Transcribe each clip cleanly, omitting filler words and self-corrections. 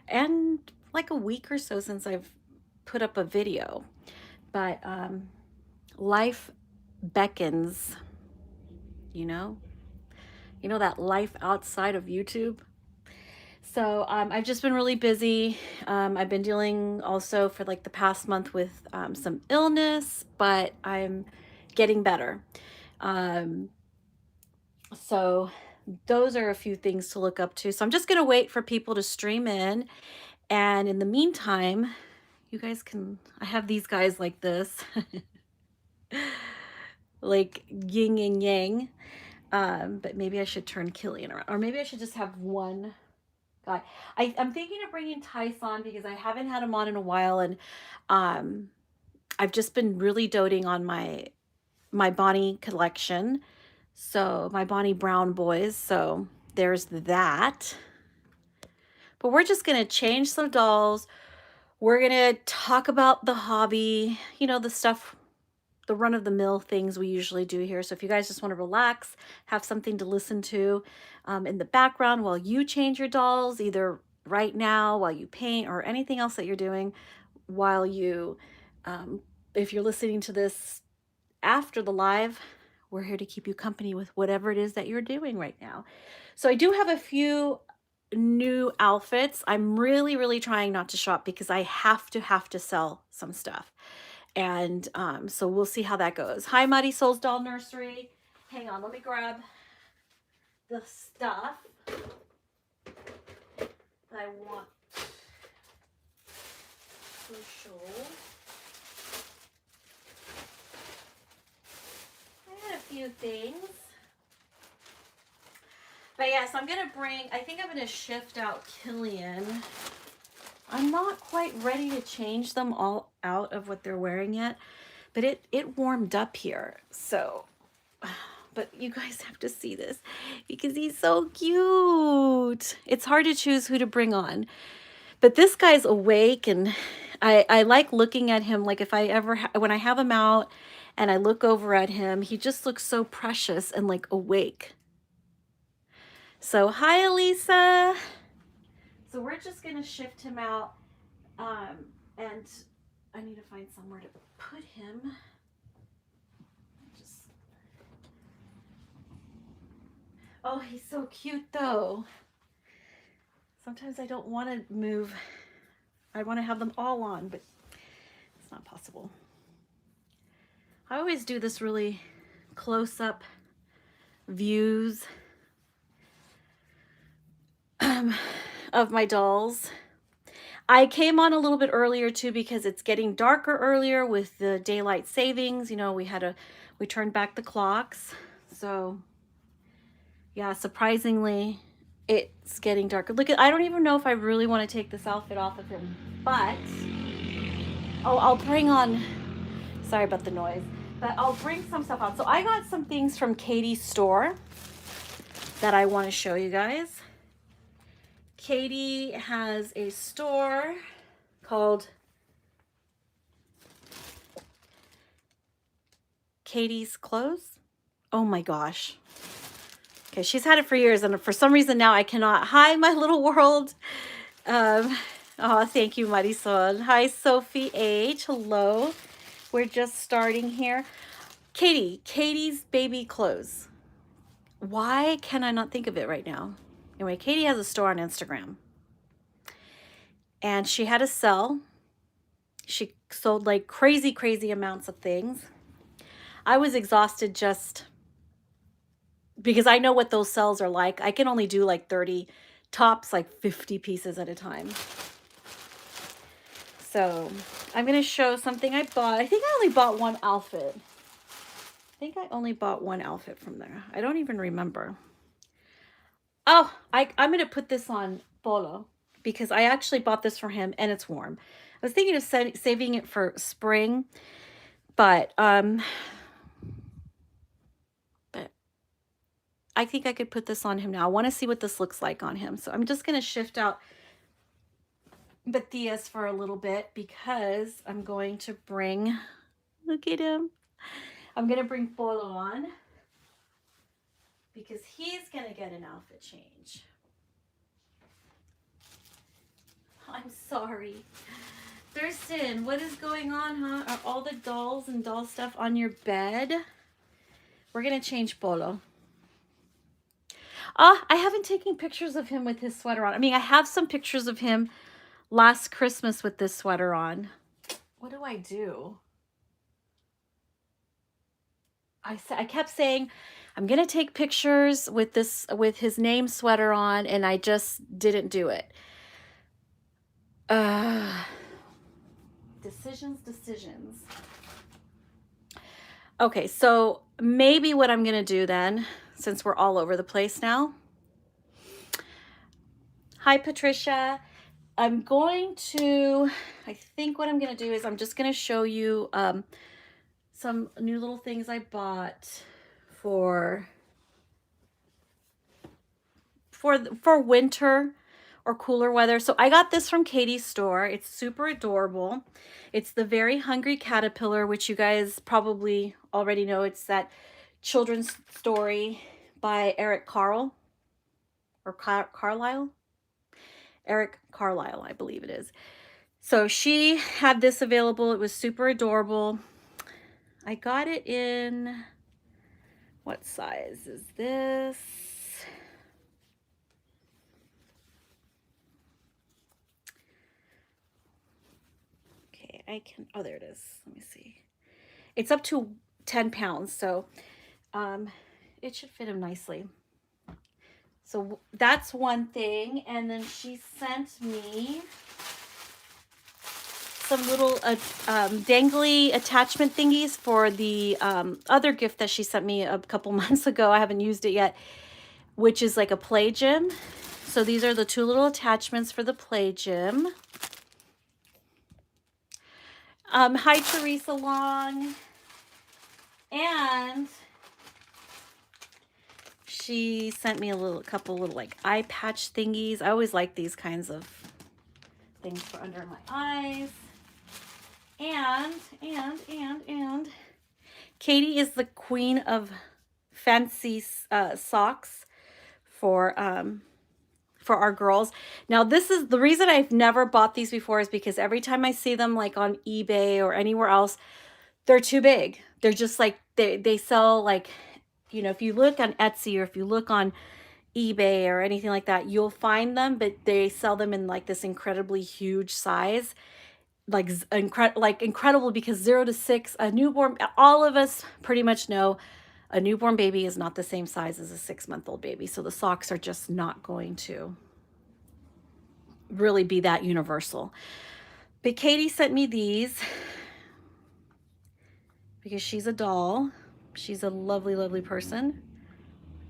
and like a week or so since I've put up a video. But life beckons, you know? You know that life outside of YouTube? So I've just been really busy. I've been dealing also for like the past month with some illness, but I'm getting better. Um, so those are a few things to look up to. So I'm just going to wait for people to stream in. And in the meantime, you guys can, I have these guys like this, like yin and yang. But maybe I should turn Killian around, or maybe I should just have one guy. I'm thinking of bringing Tice on because I haven't had him on in a while, and um, I've just been really doting on my Bonnie collection. So my Bonnie Brown boys. So there's that. But we're just gonna change some dolls. We're gonna talk about the hobby, you know, the stuff, the run of the mill things we usually do here. So if you guys just want to relax, have something to listen to in the background while you change your dolls, either right now while you paint or anything else that you're doing while you, if you're listening to this after the live, we're here to keep you company with whatever it is that you're doing right now. So I do have a few new outfits. I'm really trying not to shop because I have to sell some stuff. And so we'll see how that goes. Hi, Mighty Souls Doll Nursery. Hang on, let me grab the stuff that I want to show. I had a few things. But yeah, so I'm going to bring, I think I'm going to shift out Killian. I'm not quite ready to change them all out of what they're wearing yet, but it warmed up here. So, but you guys have to see this because he's so cute. It's hard to choose who to bring on, but this guy's awake, and I like looking at him. Like if I ever, when I have him out and I look over at him, he just looks so precious and like awake. So hi, Elisa. So we're just gonna shift him out, and I need to find somewhere to put him. Just, oh, he's so cute though. Sometimes I don't want to move. I want to have them all on, but it's not possible. I always do this really close-up views of my dolls. I came on a little bit earlier too because it's getting darker earlier with the daylight savings. You know, we turned back the clocks. So yeah, surprisingly, it's getting darker. Look at, I don't even know if I really want to take this outfit off of him, but oh, I'll bring on, sorry about the noise, but I'll bring some stuff out. So I got some things from Katie's store that I want to show you guys. Katie has a store called Katie's Clothes. Oh my gosh. Okay, she's had it for years, and for some reason now I cannot. Hi, my little world. Oh, thank you, Mighty Soul. Hi, Sophie H. Hello. We're just starting here. Katie's Baby Clothes. Why can I not think of it right now? Anyway, Katie has a store on Instagram, and she had a sell. She sold like crazy amounts of things. I was exhausted just because I know what those cells are like. I can only do like 30, tops like 50 pieces at a time. So I'm going to show something I bought. I think I only bought one outfit. From there. I don't even remember. Oh, I'm going to put this on Polo because I actually bought this for him and it's warm. I was thinking of saving it for spring, but I think I could put this on him now. I want to see what this looks like on him. So I'm just going to shift out Batias for a little bit because I'm going to bring, look at him. I'm going to bring Polo on because he's going to get an outfit change. sorry. Thurston, what is going on, huh? Are all the dolls and doll stuff on your bed? We're going to change Polo. I haven't taken pictures of him with his sweater on. I mean, I have some pictures of him last Christmas with this sweater on. What do I do? I kept saying, I'm going to take pictures with his name sweater on, and I just didn't do it. Decisions. Okay, so maybe what I'm going to do then, since we're all over the place now. Hi, Patricia. I think what I'm going to do is I'm just going to show you some new little things I bought for winter or cooler weather. So I got this from Katie's store. It's super adorable. It's the Very Hungry Caterpillar, which you guys probably already know. It's that children's story by Eric Carlisle. Eric Carlisle, I believe it is. So she had this available. It was super adorable. I got it in, what size is this? Okay, oh, there it is. Let me see. It's up to 10 pounds, so it should fit him nicely. So that's one thing. And then she sent me some little dangly attachment thingies for the other gift that she sent me a couple months ago. I haven't used it yet, which is like a play gym. So these are the two little attachments for the play gym. Hi, Teresa Long. And she sent me a couple little like eye patch thingies. I always like these kinds of things for under my eyes. And Katie is the queen of fancy socks for our girls. Now, this is the reason I've never bought these before, is because every time I see them like on eBay or anywhere else, they're too big. They're just like, they sell like, you know, if you look on Etsy or if you look on eBay or anything like that, you'll find them, but they sell them in like this incredibly huge size. Like incredible, because 0 to 6, a newborn, all of us pretty much know a newborn baby is not the same size as a 6-month-old baby. So the socks are just not going to really be that universal. But Katie sent me these because she's a doll. She's a lovely, lovely person.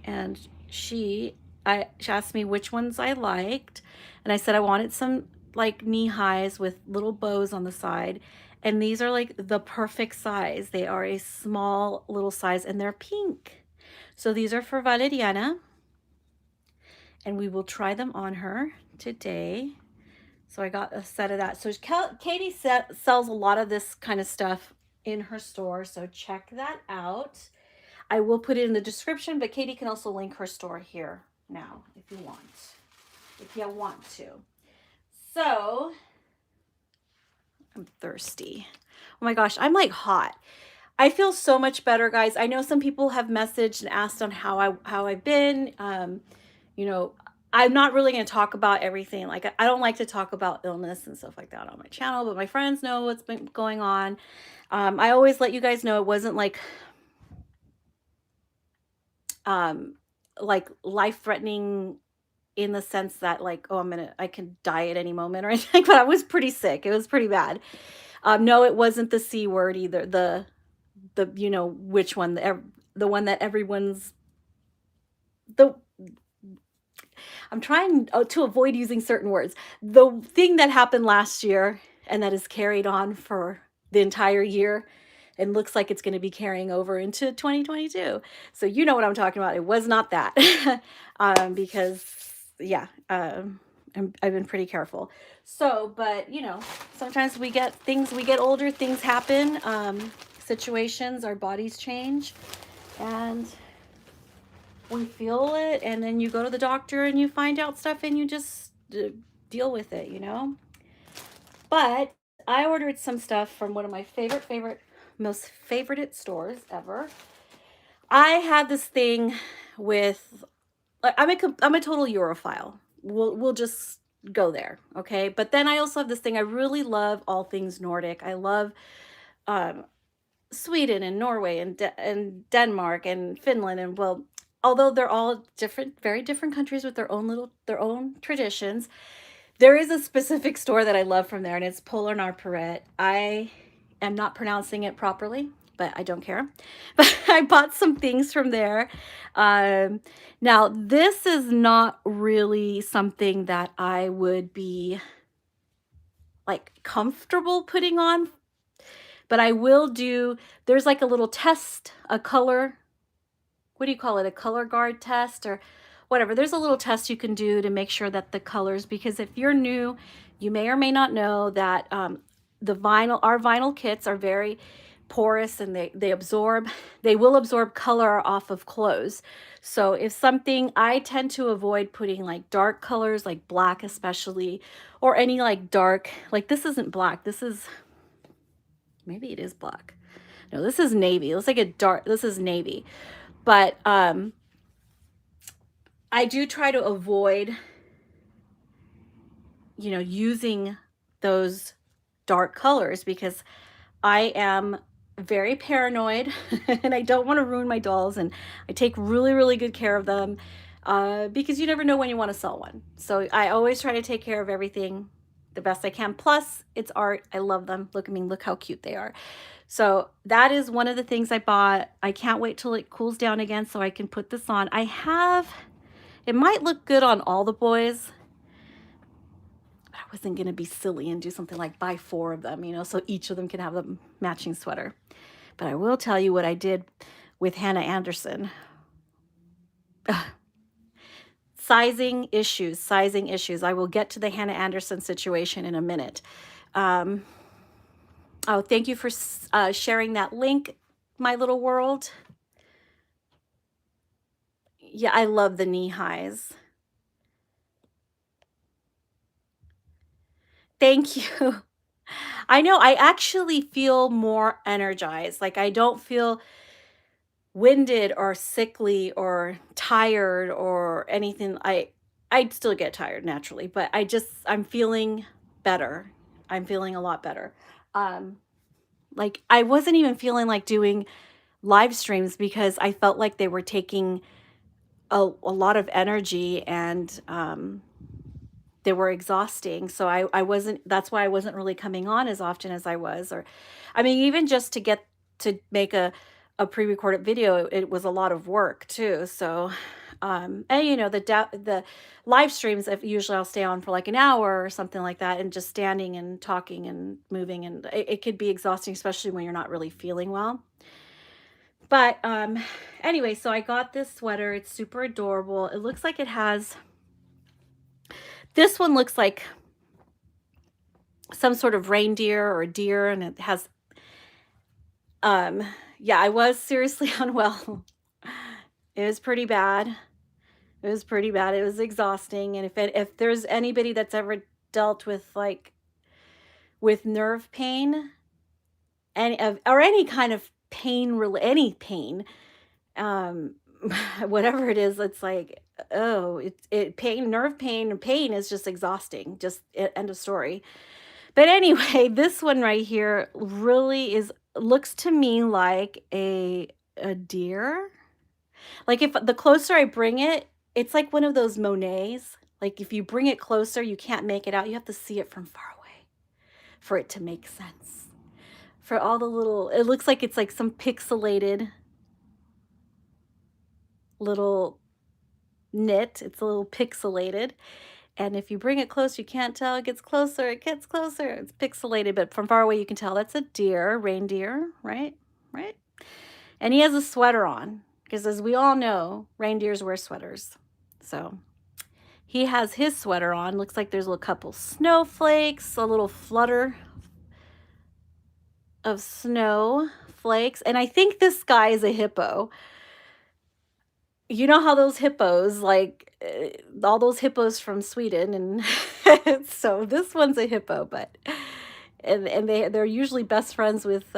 And she asked me which ones I liked. And I said I wanted some like knee highs with little bows on the side. And these are like the perfect size. They are a small little size and they're pink. So these are for Valeriana. And we will try them on her today. So I got a set of that. So Katie sells a lot of this kind of stuff in her store. So check that out. I will put it in the description, but Katie can also link her store here now if you want to. So, I'm thirsty. Oh my gosh, I'm like hot. I feel so much better, guys. I know some people have messaged and asked on how I've been. You know, I'm not really going to talk about everything. Like, I don't like to talk about illness and stuff like that on my channel, but my friends know what's been going on. I always let you guys know it wasn't like life-threatening in the sense that like, oh, I can die at any moment or anything, but I was pretty sick. It was pretty bad. No, it wasn't the C word either. The you know, which one, the one that everyone's, I'm trying to avoid using certain words. The thing that happened last year and that is carried on for the entire year and looks like it's going to be carrying over into 2022. So you know what I'm talking about. It was not that. Because yeah, I've been pretty careful. So, but you know, sometimes we get older, things happen, situations, our bodies change, and we feel it, and then you go to the doctor and you find out stuff and you just deal with it, you know? But I ordered some stuff from one of my most favorite stores ever. I had this thing with I'm a total Europhile. We'll just go there, okay? But then I also have this thing. I really love all things Nordic. I love um, Sweden and Norway and Denmark and Finland, and well, although they're all different, very different countries with their own traditions, there is a specific store that I love from there, and it's Polar Narperet. I am not pronouncing it properly, but I don't care. But I bought some things from there. Um, Now, this is not really something that I would be like comfortable putting on, but I will do. There's like a little test, a color, what do you call it? A color guard test or whatever. There's a little test you can do to make sure that the colors, because if you're new, you may or may not know that our vinyl kits are very porous and they will absorb color off of clothes. So if something, I tend to avoid putting like dark colors, like black especially, or any like dark, like this isn't black. This is, maybe it is black. No, this is navy. It looks like a dark, this is navy. But I do try to avoid, using those dark colors because I am very paranoid and I don't want to ruin my dolls, and I take really, really good care of them because you never know when you want to sell one. So I always try to take care of everything the best I can. Plus, it's art. I love them. Look, I mean, look how cute they are. So that is one of the things I bought. I can't wait till it cools down again so I can put this on. It might look good on all the boys. I wasn't going to be silly and do something like buy 4 of them, so each of them can have a matching sweater. But I will tell you what I did with Hannah Anderson. Sizing issues. I will get to the Hannah Anderson situation in a minute. Oh, thank you for sharing that link, my little world. Yeah, I love the knee highs. Thank you. I know, I actually feel more energized. Like I don't feel winded or sickly or tired or anything. I'd still get tired naturally, but I'm feeling better. I'm feeling a lot better. Um like I wasn't even feeling like doing live streams because I felt like they were taking a lot of energy, and they were exhausting. So I wasn't, that's why I wasn't really coming on as often as I was. Or, I mean, even just to make a pre-recorded video, it was a lot of work too. So, and the live streams, if usually I'll stay on for like an hour or something like that, and just standing and talking and moving, and it could be exhausting, especially when you're not really feeling well. But anyway, so I got this sweater. It's super adorable. It looks like this one looks like some sort of reindeer or deer, and it has yeah, I was seriously unwell. It was pretty bad. It was pretty bad. It was exhausting, and if there's anybody that's ever dealt with nerve pain, or any kind of any pain, um whatever it is, it's like, oh, it pain, nerve pain, and pain is just exhausting, just end of story. But anyway, this one right here really looks to me like a deer. Like if the closer I bring it, it's like one of those Monets. Like if you bring it closer, you can't make it out. You have to see it from far away for it to make sense. For all the little, it looks like it's like some pixelated little knit. It's a little pixelated. And if you bring it close, you can't tell. It gets closer, it gets closer. It's pixelated, but from far away you can tell that's a deer, reindeer, right? Right? And he has a sweater on because, as we all know, reindeers wear sweaters. So he has his sweater on. Looks like there's a couple snowflakes, a little flutter of snowflakes. And I think this guy is a hippo. You know how those hippos, like all those hippos from Sweden, and so this one's a hippo, but and they're usually best friends with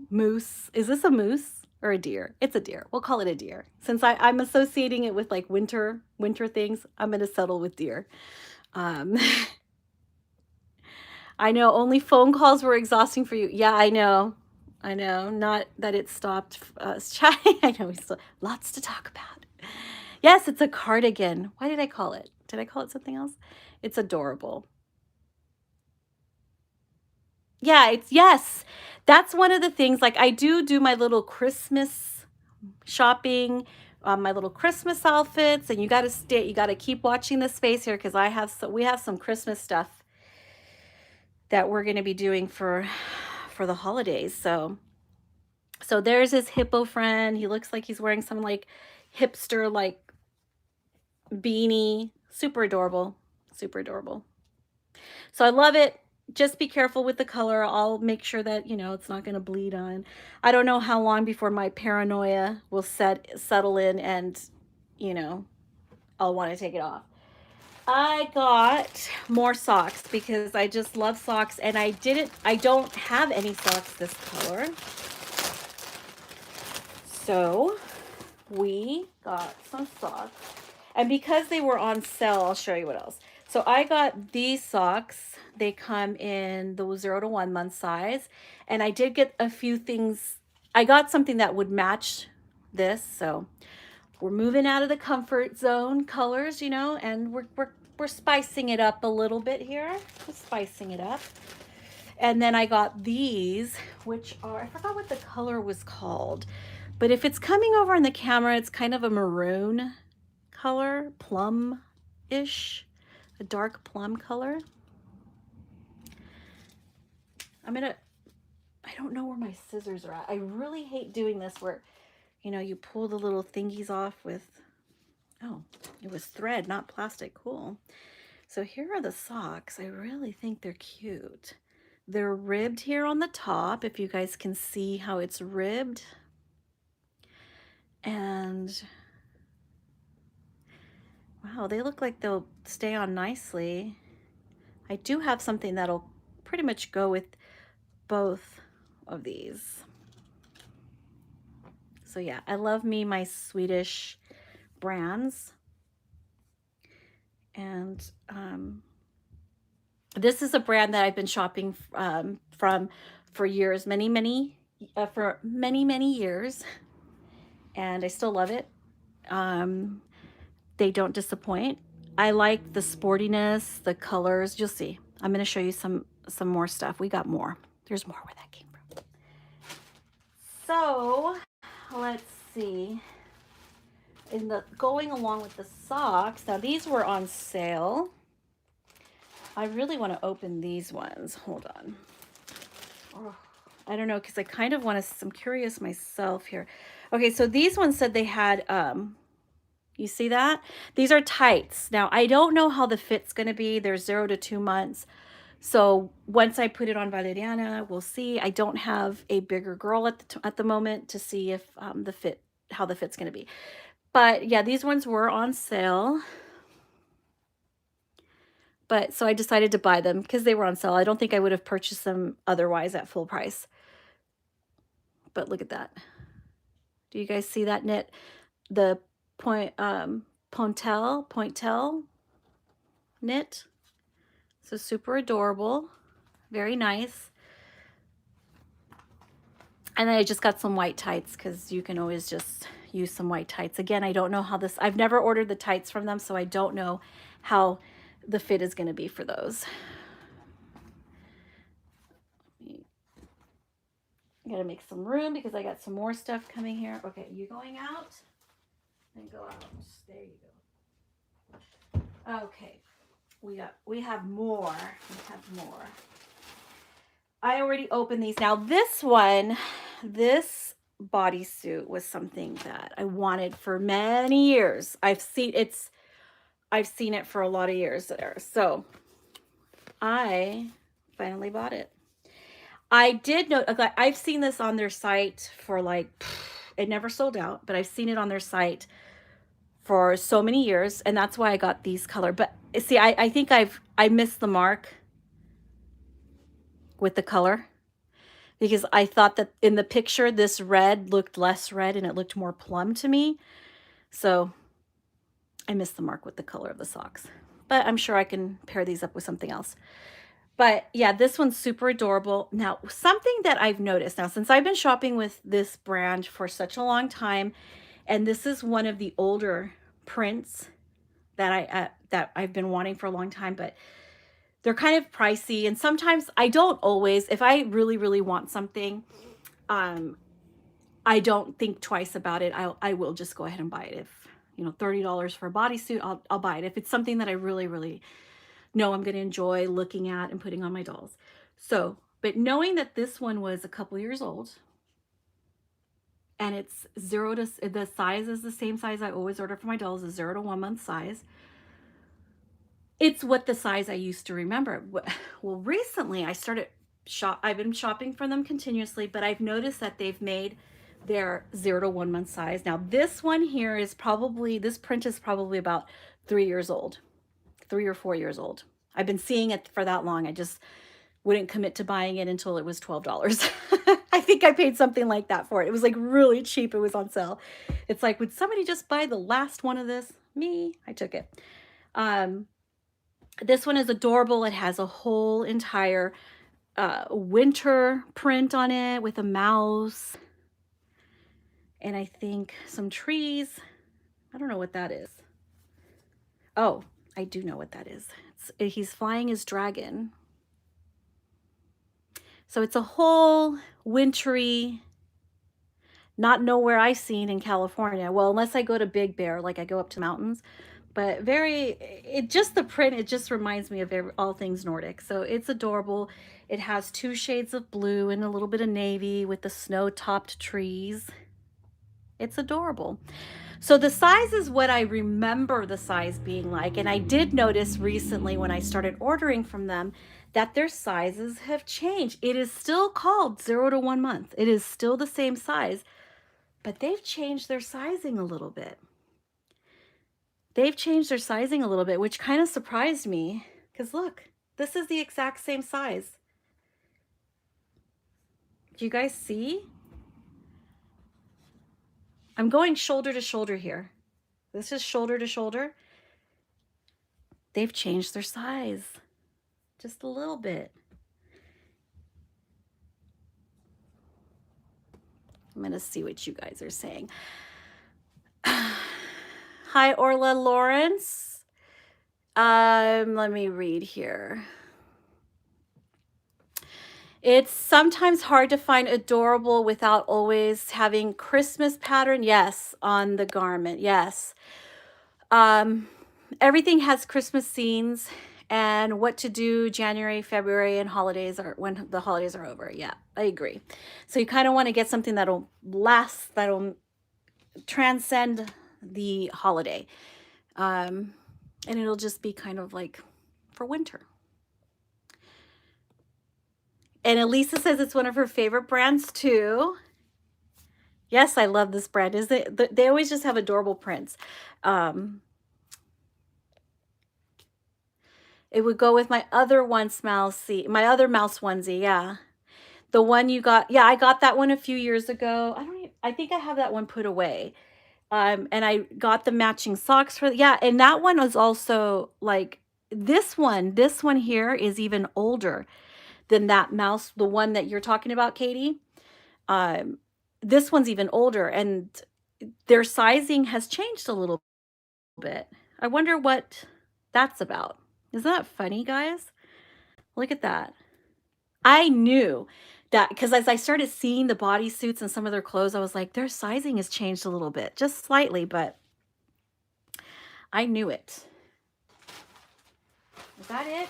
moose. Is this a moose or a deer? It's a deer. We'll call it a deer. Since I'm associating it with like winter things, I'm gonna settle with deer. Um, I know only phone calls were exhausting for you. Yeah, I know. I know. Not that it stopped us chatting. I know we still lots to talk about. Yes, it's a cardigan. Why did I call it? Did I call it something else? It's adorable. Yeah, it's yes. That's one of the things, like, I do my little Christmas shopping, my little Christmas outfits, and you gotta keep watching the space here because we have some Christmas stuff that we're gonna be doing for the holidays. So there's his hippo friend. He looks like he's wearing some like hipster like beanie. Super adorable. Super adorable. So I love it. Just be careful with the color. I'll make sure that, it's not going to bleed on. I don't know how long before my paranoia will settle in and, you know, I'll want to take it off. I got more socks because I just love socks and I don't have any socks this color. So we got some socks. And because they were on sale, I'll show you what else. So I got these socks. They come in the 0 to 1 month size. And I did get a few things. I got something that would match this. So we're moving out of the comfort zone colors, and we're spicing it up a little bit here. Just spicing it up. And then I got these, which are, I forgot what the color was called. But if it's coming over in the camera, it's kind of a maroon color, plum-ish, a dark plum color. I don't know where my scissors are at. I really hate doing this where, you pull the little thingies off with, oh, it was thread, not plastic. Cool. So here are the socks. I really think they're cute. They're ribbed here on the top, if you guys can see how it's ribbed. And wow, they look like they'll stay on nicely. I do have something that'll pretty much go with both of these. So yeah, I love me my Swedish brands. And this is a brand that I've been shopping from for years, many years. And I still love it. They don't disappoint. I like the sportiness, the colors. You'll see. I'm going to show you some more stuff. We got more. There's more where that came from. So let's see. Going along with the socks, now these were on sale. I really want to open these ones. Hold on. Oh, I don't know, because I kind of want to, I'm curious myself here. Okay, so these ones said they had, you see that? These are tights. Now, I don't know how the fit's going to be. They're 0 to 2 months. So once I put it on Valeriana, we'll see. I don't have a bigger girl at the moment to see if how the fit's going to be. But yeah, these ones were on sale. But so I decided to buy them because they were on sale. I don't think I would have purchased them otherwise at full price. But look at that. Do you guys see that knit? The pointel knit. So super adorable. Very nice. And then I just got some white tights because you can always just use some white tights. Again, I don't know how this, I've never ordered the tights from them, so I don't know how the fit is going to be for those. I gotta make some room because I got some more stuff coming here. Okay, you going out? Then go out. There you go. Okay, we have more. I already opened these. Now this bodysuit was something that I wanted for many years. I've seen it for a lot of years there. So I finally bought it. I did know, I've seen this on their site for like, it never sold out, but I've seen it on their site for so many years, and that's why I got these color. But see, I think I missed the mark with the color, because I thought that in the picture, this red looked less red and it looked more plum to me. So I missed the mark with the color of the socks, but I'm sure I can pair these up with something else. But yeah, this one's super adorable. Now, something that I've noticed now, since I've been shopping with this brand for such a long time, and this is one of the older prints that I've been wanting for a long time, but they're kind of pricey. And sometimes I don't always, if I really, really want something, I don't think twice about it. I will just go ahead and buy it. If, you know, $30 for a bodysuit, I'll buy it. If it's something that I really, really know I'm going to enjoy looking at and putting on my dolls. So, but knowing that this one was a couple years old, and it's the size is the same size I always order for my dolls, is 0 to 1 month size. It's what the size I used to remember. Well, recently I've been shopping for them continuously, but I've noticed that they've made their 0 to 1 month size. Now this one here is this print is probably about 3 years old, 3 or 4 years old. I've been seeing it for that long. I just wouldn't commit to buying it until it was $12. I think I paid something like that for it. It was like really cheap. It was on sale. It's like, would somebody just buy the last one of this? Me, I took it. This one is adorable. It has a whole entire winter print on it with a mouse. And I think some trees. I don't know what that is. Oh, I do know what that is. He's flying his dragon. So it's a whole wintry, not nowhere I've seen in California. Well, unless I go to Big Bear, like I go up to mountains. But the print, it just reminds me of all things Nordic. So it's adorable. It has 2 shades of blue and a little bit of navy with the snow-topped trees. It's adorable. So the size is what I remember the size being like. And I did notice recently when I started ordering from them that their sizes have changed. It is still called 0 to 1 month. It is still the same size, but they've changed their sizing a little bit. Which kind of surprised me, because look, this is the exact same size. Do you guys see? I'm going shoulder to shoulder here. This is shoulder to shoulder. They've changed their size just a little bit. I'm going to see what you guys are saying. Hi, Orla Lawrence. Let me read here. It's sometimes hard to find adorable without always having Christmas pattern. Yes, on the garment. Yes. Everything has Christmas scenes and what to do January, February, and when the holidays are over. Yeah, I agree. So you kind of want to get something that'll last, that'll transcend the holiday. And it'll just be kind of like for winter. And Elisa says it's one of her favorite brands too. Yes, I love this brand. They always just have adorable prints. It would go with my other my other mouse onesie. Yeah. The one you got. Yeah, I got that one a few years ago. I think I have that one put away. And I got the matching socks for, yeah. And that one was also like this one here is even older than that mouse, the one that you're talking about, Katie. This one's even older, and their sizing has changed a little bit. I wonder what that's about. Isn't that funny, guys? Look at that. I knew that because as I started seeing the bodysuits and some of their clothes, I was like, their sizing has changed a little bit, just slightly, but I knew it. Is that it?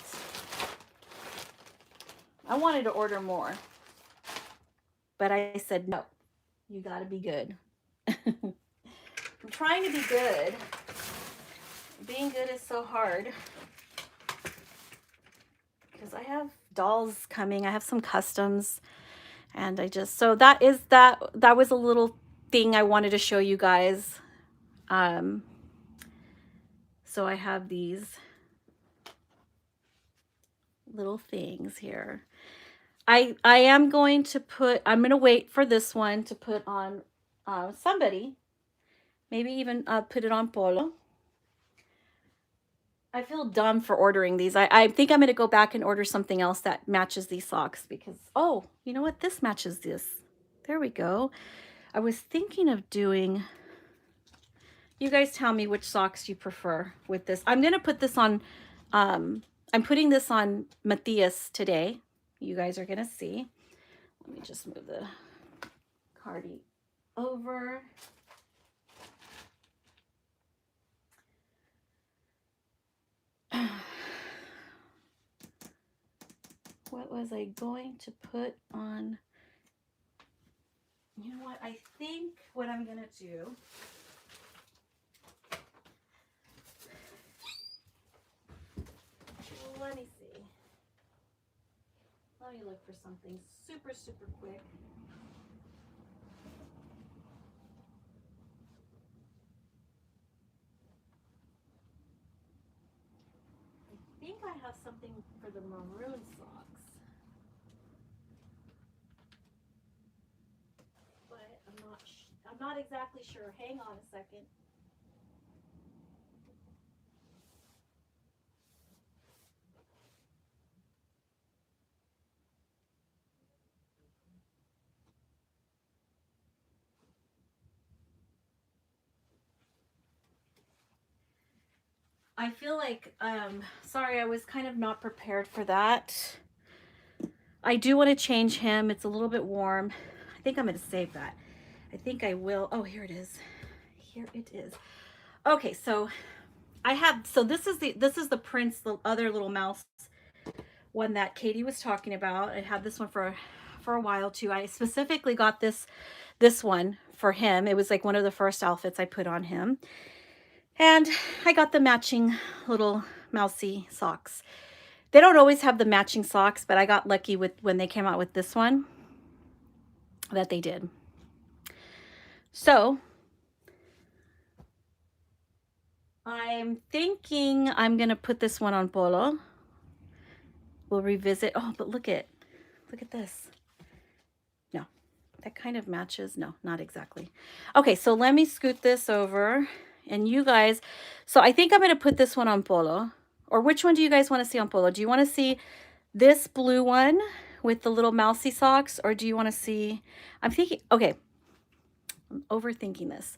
I wanted to order more, but I said, no, you got to be good. I'm trying to be good. Being good is so hard because I have dolls coming. I have some customs, and so that was a little thing I wanted to show you guys. So I have these little things here. I am going to put, I'm going to wait for this one to put on somebody. Maybe even put it on Polo. I feel dumb for ordering these. I think I'm going to go back and order something else that matches these socks because, oh, you know what? This matches this. There we go. I was thinking of doing, you guys tell me which socks you prefer with this. I'm going to put this on, I'm putting this on Matthias today. You guys are going to see. Let me just move the cardie over. What was I going to put on? You know what? I think what I'm going to do. Let me see. Let me look for something super, super quick. I think I have something for the maroon socks. But I'm not exactly sure. Hang on a second. I feel like, sorry, I was kind of not prepared for that. I do want to change him. It's a little bit warm. I think I'm going to save that. I think I will. Oh, here it is. Here it is. Okay, so I have, so this is the Prince, the other little mouse one that Katie was talking about. I had this one for a while too. I specifically got this one for him. It was like one of the first outfits I put on him. And I got the matching little mousy socks. They don't always have the matching socks, but I got lucky with when they came out with this one that they did. So I'm thinking I'm going to put this one on Polo. We'll revisit. Oh, but look at this. No, that kind of matches. No, not exactly. Okay, so let me scoot this over. And you guys, so I think I'm going to put this one on Polo. Or which one do you guys want to see on Polo? Do you want to see this blue one with the little mousy socks? Or do you want to see, I'm thinking, okay, I'm overthinking this.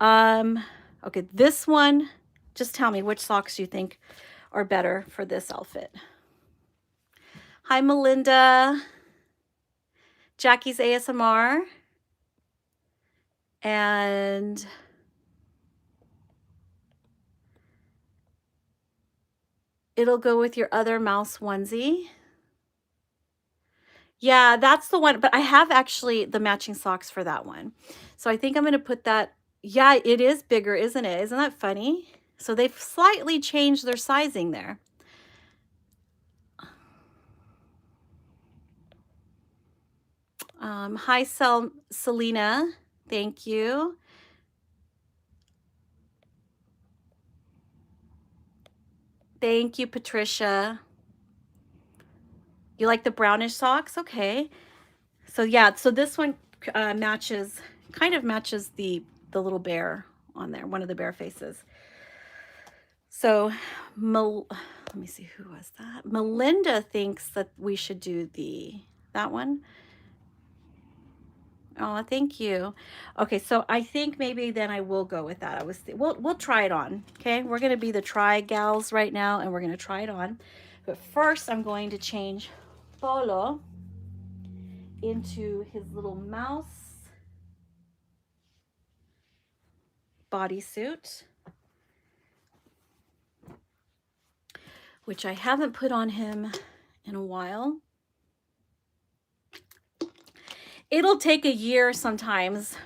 Okay, this one, just tell me which socks you think are better for this outfit. Hi, Melinda. Jackie's ASMR. And it'll go with your other mouse onesie. Yeah, that's the one. But I have actually the matching socks for that one. So I think I'm going to put that. Yeah, it is bigger, isn't it? Isn't that funny? So they've slightly changed their sizing there. Hi, Selena. Thank you. Thank you, Patricia. You like the brownish socks? Okay. So yeah, so this one matches, kind of matches the little bear on there, one of the bear faces. So let me see, who was that? Melinda thinks that we should do that one. Oh, thank you. Okay, so I think maybe then I will go with that. We'll try it on. Okay, we're gonna be the try gals right now, and we're gonna try it on. But first, I'm going to change Polo into his little mouse bodysuit, which I haven't put on him in a while. It'll take a year sometimes,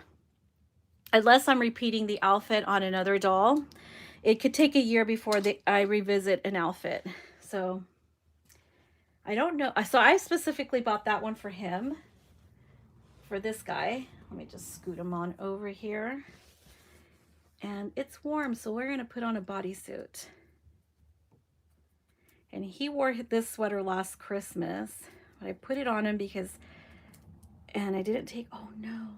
unless I'm repeating the outfit on another doll. It could take a year before I revisit an outfit. So I don't know. So I specifically bought that one for him, for this guy. Let me just scoot him on over here. And it's warm, so we're going to put on a bodysuit. And he wore this sweater last Christmas. But I put it on him because, and I didn't take, oh no.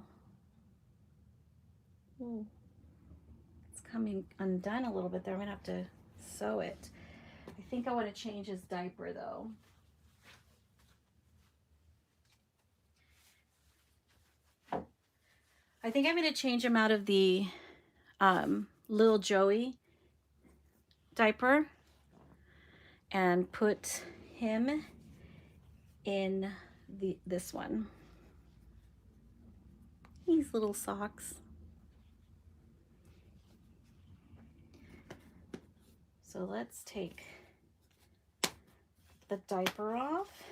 Ooh, it's coming undone a little bit there. I'm gonna have to sew it. I think I want to change his diaper though. I think I'm going to change him out of the little Joey diaper and put him in this one. These little socks. So let's take the diaper off.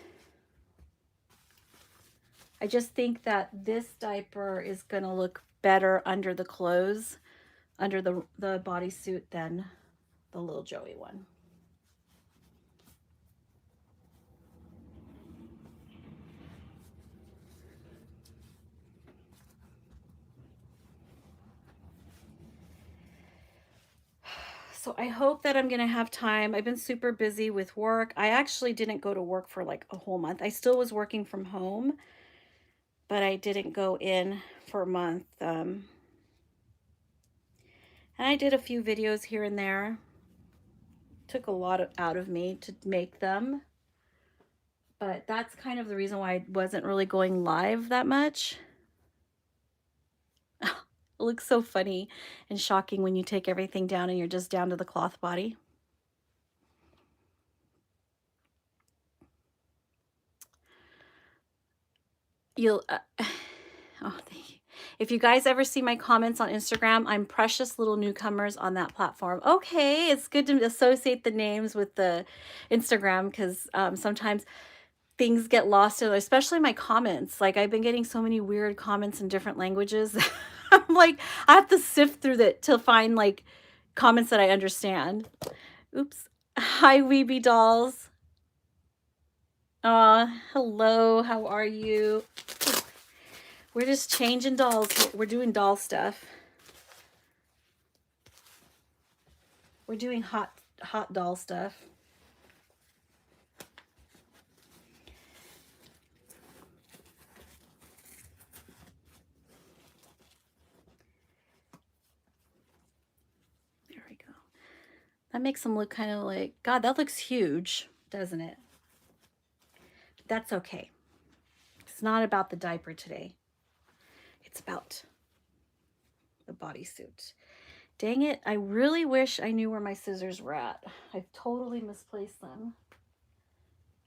I just think that this diaper is going to look better under the clothes, under the bodysuit than the little Joey one. So I hope that I'm going to have time. I've been super busy with work. I actually didn't go to work for like a whole month. I still was working from home, but I didn't go in for a month. And I did a few videos here and there. Took a lot out of me to make them. But that's kind of the reason why I wasn't really going live that much. It looks so funny and shocking when you take everything down and you're just down to the cloth body. You'll, oh, thank you. If you guys ever see my comments on Instagram, I'm precious little newcomers on that platform. Okay, it's good to associate the names with the Instagram because sometimes things get lost, especially my comments. Like I've been getting so many weird comments in different languages. I'm like, I have to sift through that to find like comments that I understand. Oops. Hi, Weeby dolls. Hello. How are you? We're just changing dolls. We're doing doll stuff. We're doing hot doll stuff. There we go. That makes them look kind of like, God, that looks huge, doesn't it? That's okay. It's not about the diaper today. It's about the bodysuit. Dang it, I really wish I knew where my scissors were at. I've totally misplaced them.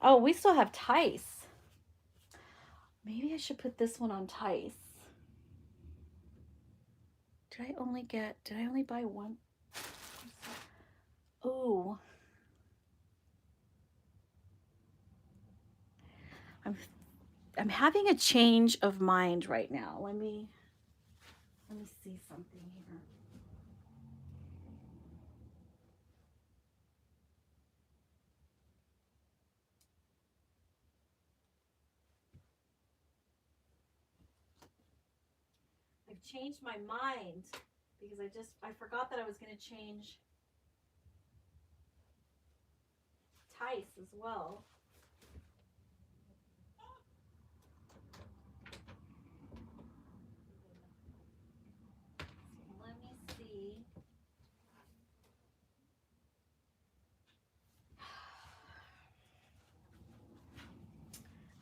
Oh, we still have Tice. Maybe I should put this one on Tice. Did I only buy one? Oh. I'm having a change of mind right now. Let me see something here. I've changed my mind because I forgot that I was going to change Tice as well. Let me see.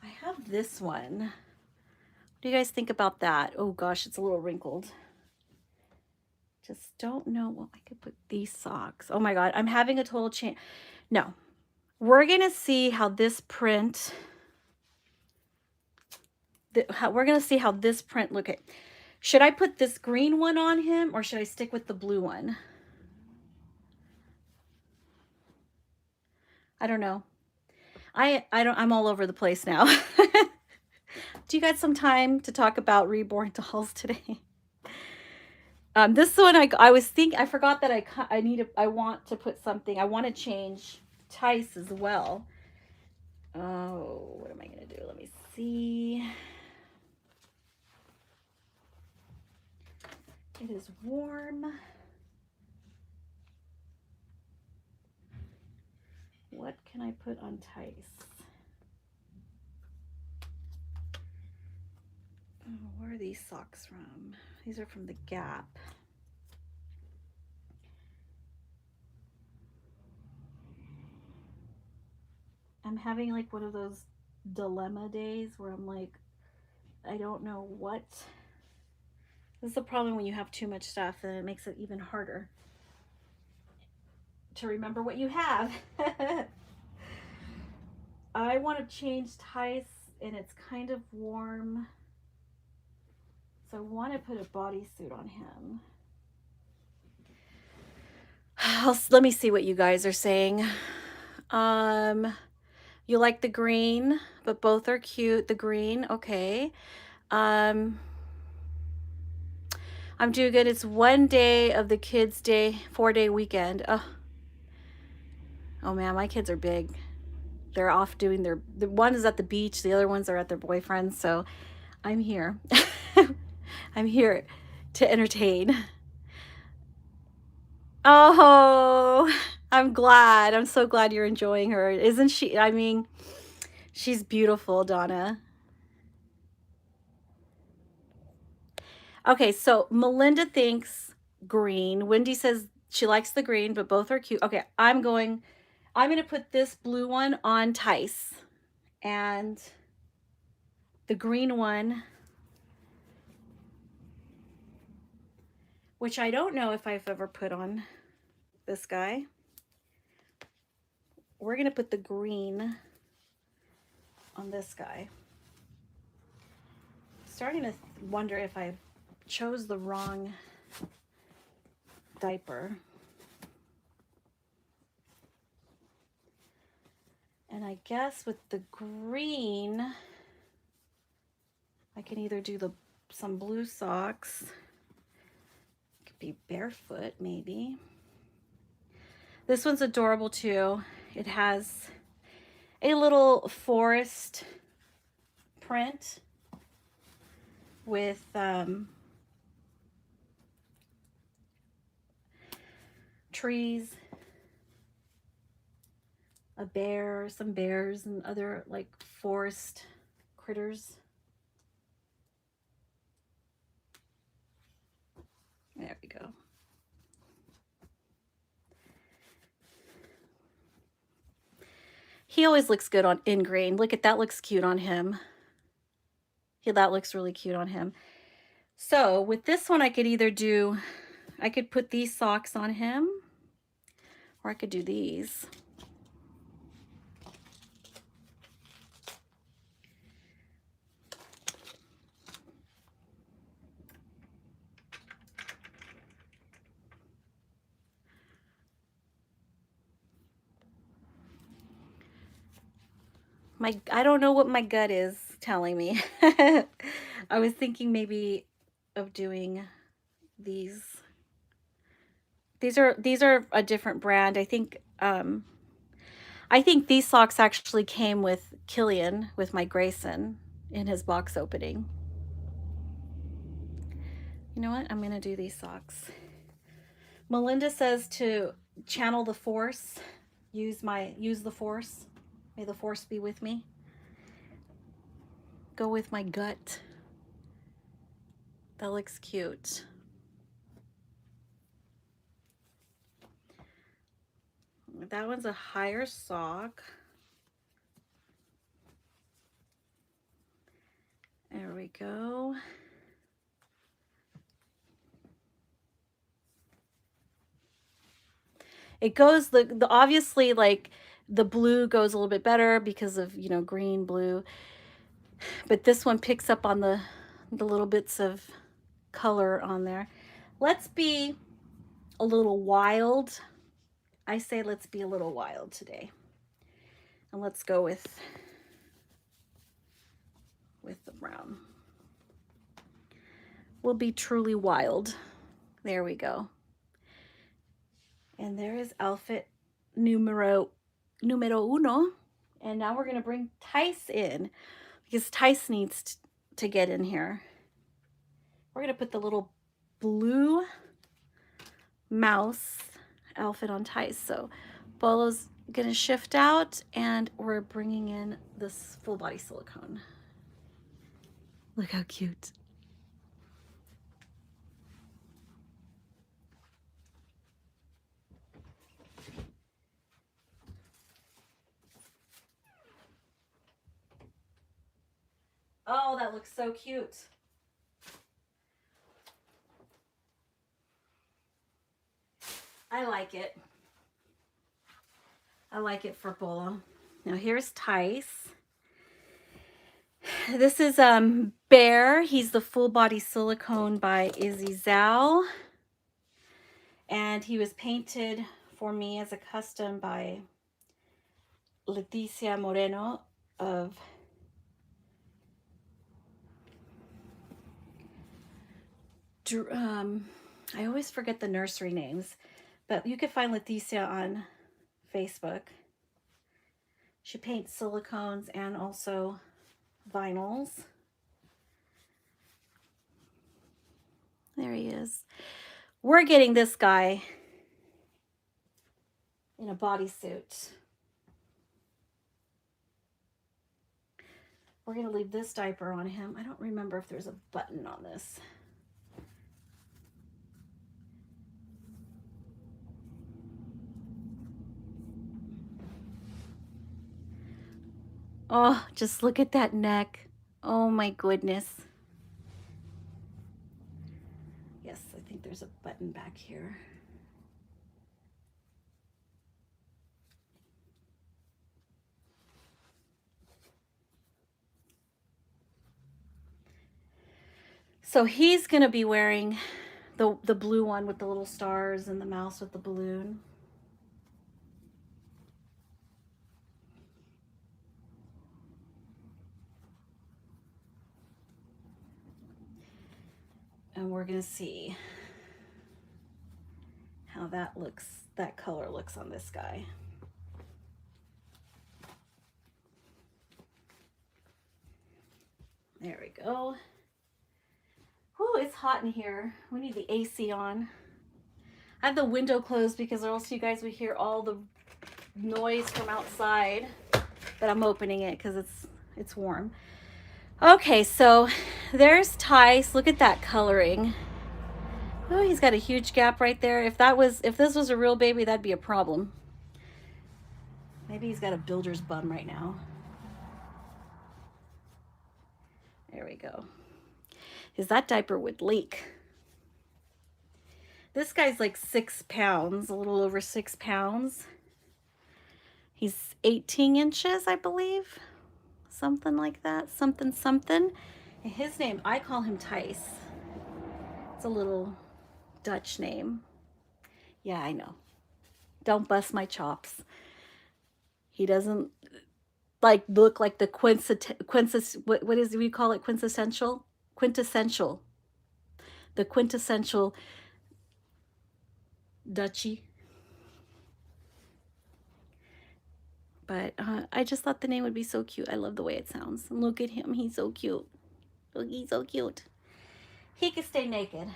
I have this one. What do you guys think about that? Oh gosh, it's a little wrinkled. Just don't know. Well, I could put these socks. Oh my God, I'm having a total change. No, we're going to see how this print, we're going to see how this print look at. Should I put this green one on him or should I stick with the blue one? I don't know. I'm all over the place now. Do you got some time to talk about Reborn dolls today? This one I forgot that I want to put something. I want to change Tice as well. Oh, what am I going to do? Let me see. It is warm. What can I put on Tice? Where are these socks from? These are from the Gap. I'm having like one of those dilemma days where I'm like, I don't know what. This is the problem when you have too much stuff, and it makes it even harder to remember what you have. I want to change Tice, and it's kind of warm. So I want to put a bodysuit on him. Let me see what you guys are saying. You like the green, but both are cute. The green, okay. I'm doing good. It's one day of the kids' day, 4-day weekend. Oh man, my kids are big. They're off doing the one is at the beach, the other ones are at their boyfriends. So I'm here. I'm here to entertain. Oh, I'm glad. I'm so glad you're enjoying her. Isn't she? I mean, she's beautiful, Donna. Okay, so Melinda thinks green. Wendy says she likes the green, but both are cute. Okay, I'm going to put this blue one on Tice and the green one, which I don't know if I've ever put on this guy. We're going to put the green on this guy. Starting to wonder if I chose the wrong diaper. And I guess with the green, I can either do some blue socks. Could be barefoot maybe. This one's adorable too. It has a little forest print with trees, a bear, some bears, and other like forest critters. There we go. He always looks good in green. Look at that, looks cute on him. Yeah, that looks really cute on him. So with this one, I could put these socks on him, or I could do these. I don't know what my gut is telling me. I was thinking maybe of doing these. These are a different brand. I think these socks actually came with Killian, with my Grayson, in his box opening. You know what? I'm gonna do these socks. Melinda says to channel the force, use the force. May the force be with me. Go with my gut. That looks cute. That one's a higher sock. There we go. It goes the obviously like the blue goes a little bit better because of, you know, green, blue. But this one picks up on the little bits of color on there. Let's be a little wild. I say let's be a little wild today. And let's go with the brown. We'll be truly wild. There we go. And there is outfit numero uno. And now we're going to bring Tice in because Tice needs to get in here. We're going to put the little blue mouse outfit on Tice. So Bolo's going to shift out and we're bringing in this full body silicone. Look how cute. Oh, that looks so cute. I like it. I like it for Bolo. Now here's Tice. This is Bear. He's the full body silicone by Izzy Zhao. And he was painted for me as a custom by Leticia Moreno of I always forget the nursery names, but you can find Leticia on Facebook. She paints silicones and also vinyls. There he is. We're getting this guy in a bodysuit. We're going to leave this diaper on him. I don't remember if there's a button on this. Oh, just look at that neck. Oh my goodness. Yes, I think there's a button back here. So he's going to be wearing the blue one with the little stars and the mouse with the balloon. And we're going to see how that looks, that color looks on this guy. There we go. Oh, it's hot in here. We need the AC on. I have the window closed because or else you guys would hear all the noise from outside. But I'm opening it because it's warm. Okay, so there's Tice. Look at that coloring. Oh, he's got a huge gap right there. If this was a real baby, that'd be a problem. Maybe he's got a builder's bum right now. There we go. Because that diaper would leak. This guy's like 6 pounds, a little over 6 pounds. He's 18 inches, I believe. Something like that. Something. And his name, I call him Tice. It's a little Dutch name. Yeah, I know. Don't bust my chops. He doesn't like look like the what is we call it, quintessential the quintessential Dutchie. But I just thought the name would be so cute. I love the way it sounds. And look at him, he's so cute. Look, he's so cute. He could stay naked.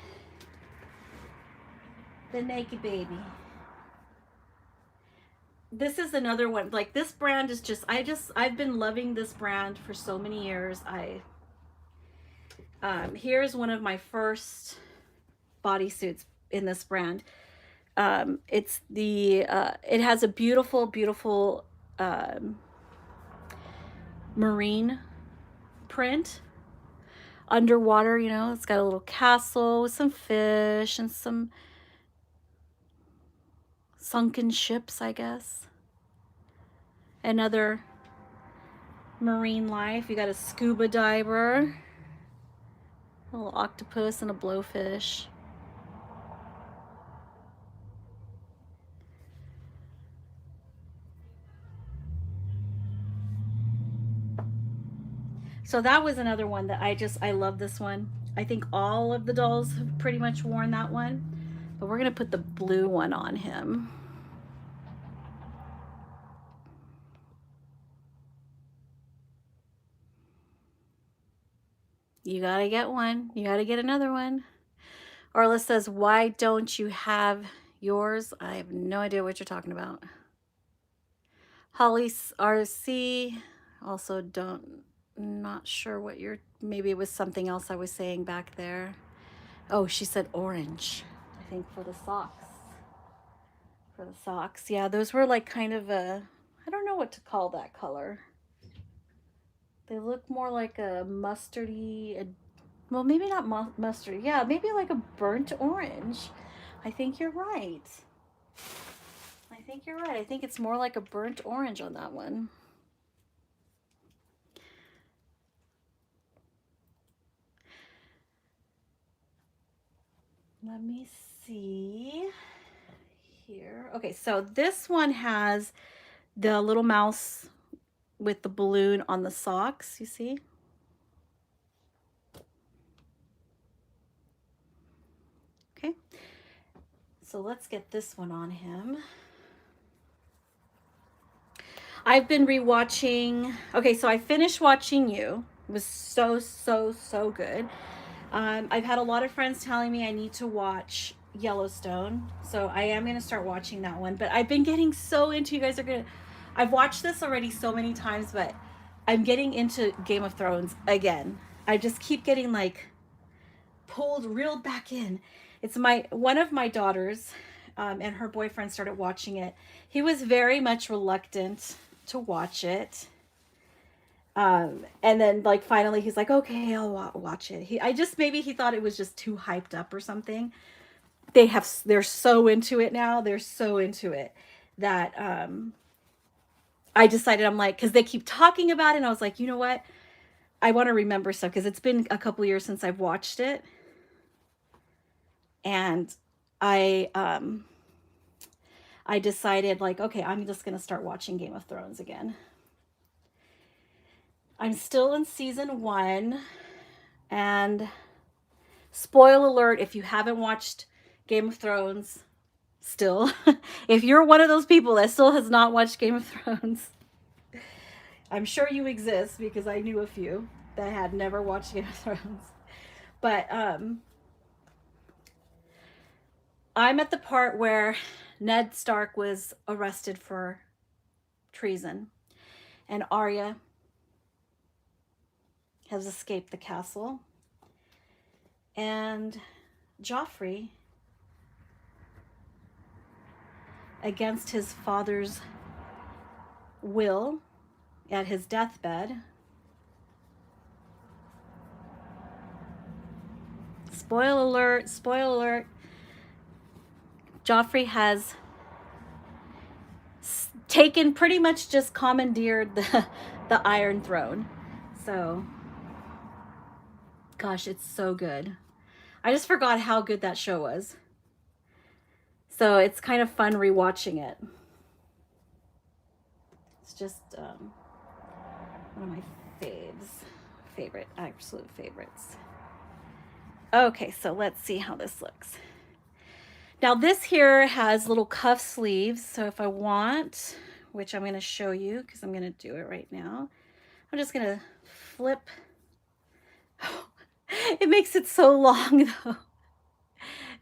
The naked baby. This is another one. Like, this brand is just I've been loving this brand for so many years. Here's one of my first bodysuits in this brand. It's the it has a beautiful marine print underwater. You know, it's got a little castle with some fish and some sunken ships, I guess. Another marine life. You got a scuba diver, a little octopus, and a blowfish. So that was another one that I love this one. I think all of the dolls have pretty much worn that one, but we're gonna put the blue one on him. You gotta get one. You gotta get another one. Orla says, why don't you have yours? I have no idea what you're talking about. Holly's RC, also not sure what you're, maybe it was something else I was saying back there. Oh, she said orange, I think, for the socks. For the socks. Yeah, those were like kind of a, I don't know what to call that color. They look more like a mustardy, well, maybe not mustard. Yeah, maybe like a burnt orange. I think you're right. I think you're right. I think it's more like a burnt orange on that one. Let me see here. Okay, so this one has the little mouse with the balloon on the socks, you see? Okay, so let's get this one on him. I've been rewatching. Okay, so I finished watching You. It was so good. I've had a lot of friends telling me I need to watch Yellowstone, so I am going to start watching that one. But I've been getting so into, you guys are going to, I've watched this already so many times, but I'm getting into Game of Thrones again. I just keep getting like reeled back in. It's one of my daughters, and her boyfriend started watching it. He was very much reluctant to watch it. And then like finally he's like, okay, I'll watch it. Maybe he thought it was just too hyped up or something. They're so into it now. They're so into it that, I decided, I'm like, cause they keep talking about it. And I was like, you know what? I want to remember stuff. Cause it's been a couple years since I've watched it. And I decided like, okay, I'm just going to start watching Game of Thrones again. I'm still in season 1, and spoiler alert, if you haven't watched Game of Thrones still, if you're one of those people that still has not watched Game of Thrones, I'm sure you exist because I knew a few that had never watched Game of Thrones. But I'm at the part where Ned Stark was arrested for treason, and Arya has escaped the castle, and Joffrey, against his father's will, at his deathbed, spoiler alert, Joffrey has taken, pretty much just commandeered the Iron Throne. So, gosh, it's so good. I just forgot how good that show was. So it's kind of fun rewatching it. It's just one of my absolute favorites. Okay, so let's see how this looks. Now this here has little cuff sleeves. So if I want, which I'm going to show you because I'm going to do it right now, I'm just going to flip. It makes it so long though.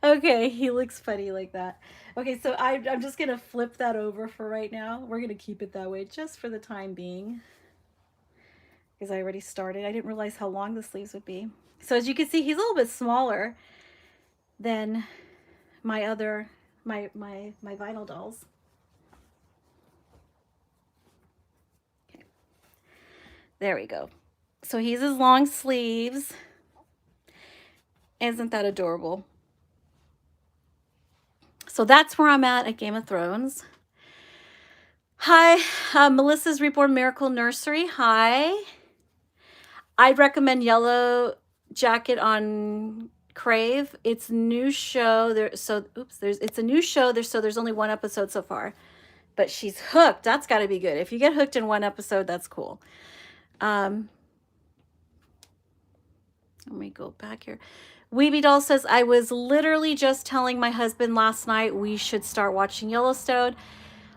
Okay, he looks funny like that. Okay, so I'm just going to flip that over for right now. We're going to keep it that way just for the time being, because I already started. I didn't realize how long the sleeves would be. So as you can see, he's a little bit smaller than my other, my vinyl dolls. Okay, there we go. So he's his long sleeves. Isn't that adorable? So that's where I'm at Game of Thrones. Hi, Melissa's Reborn Miracle Nursery. Hi. I'd recommend Yellow Jacket on Crave. It's a new show. It's a new show. There's only 1 episode so far, but she's hooked. That's got to be good. If you get hooked in 1 episode, that's cool. Let me go back here. Weeby Doll says, I was literally just telling my husband last night we should start watching Yellowstone.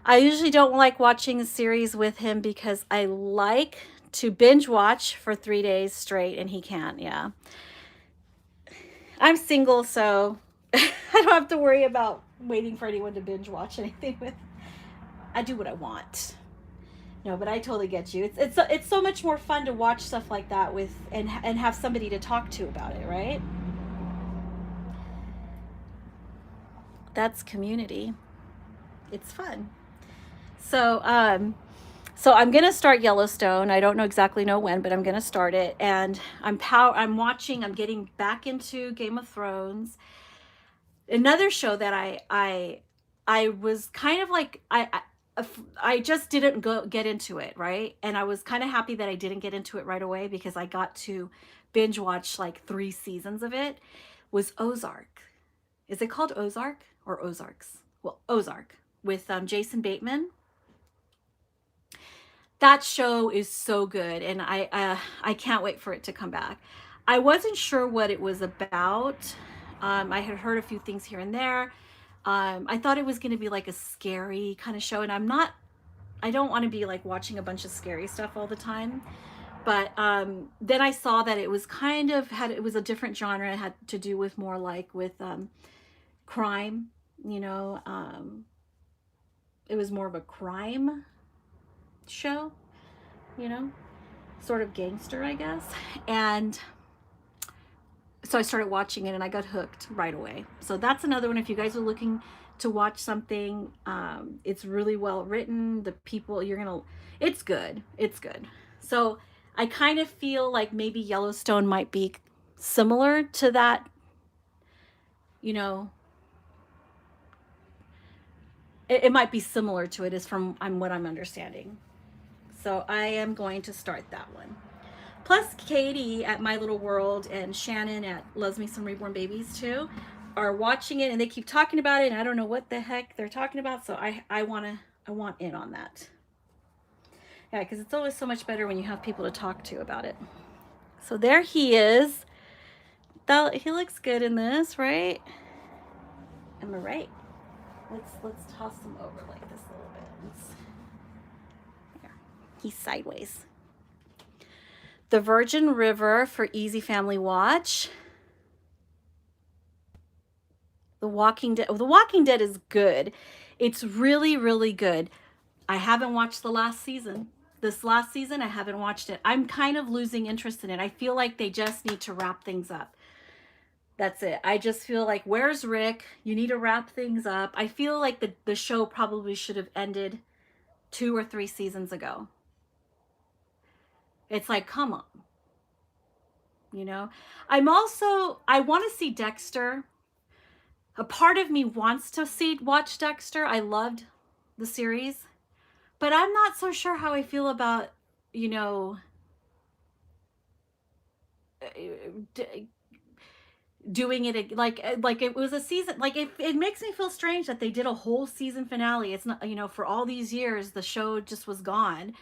I usually don't like watching a series with him because I like to binge watch for 3 days straight, and he can't. Yeah. I'm single, so I don't have to worry about waiting for anyone to binge watch anything with. I do what I want. No, but I totally get you. It's so much more fun to watch stuff like that with and have somebody to talk to about it, right? That's community. It's fun. So So I'm gonna start Yellowstone. I don't know exactly know when, but I'm gonna start it. And I'm watching. I'm getting back into Game of Thrones. Another show that I was kind of like I just didn't go get into it, right? And I was kind of happy that I didn't get into it right away because I got to binge watch like 3 seasons of it. Was Ozark. Is it called Ozark or Ozarks? Well, Ozark with Jason Bateman. That show is so good, and I can't wait for it to come back. I wasn't sure what it was about. I had heard a few things here and there. I thought it was going to be like a scary kind of show, and I don't want to be like watching a bunch of scary stuff all the time. But then I saw that it was kind of it was a different genre. It had to do with more like with crime, you know. It was more of a crime show, you know, sort of gangster, I guess. And so I started watching it and I got hooked right away. So that's another one. If you guys are looking to watch something, it's really well written. The people it's good. It's good. So I kind of feel like maybe Yellowstone might be similar to that, you know, it might be similar to it is from what I'm understanding. So I am going to start that one. Plus, Katie at My Little World and Shannon at Loves Me Some Reborn Babies too are watching it, and they keep talking about it, and I don't know what the heck they're talking about. So I want in on that. Yeah, because it's always so much better when you have people to talk to about it. So there he is. He looks good in this, right? Am I right? Let's toss him over like this a little bit. Here. He's sideways. The Virgin River for Easy Family Watch. The Walking Dead. Oh, The Walking Dead is good. It's really, really good. I haven't watched the last season. This last season, I haven't watched it. I'm kind of losing interest in it. I feel like they just need to wrap things up. That's it. I just feel like, where's Rick? You need to wrap things up. I feel like the show probably should have ended 2 or 3 seasons ago. It's like, come on. You know? I want to see Dexter. A part of me wants to watch Dexter. I loved the series. But I'm not so sure how I feel about, you know, doing it like it was a season. Like it makes me feel strange that they did a whole season finale. It's not, you know, for all these years the show just was gone,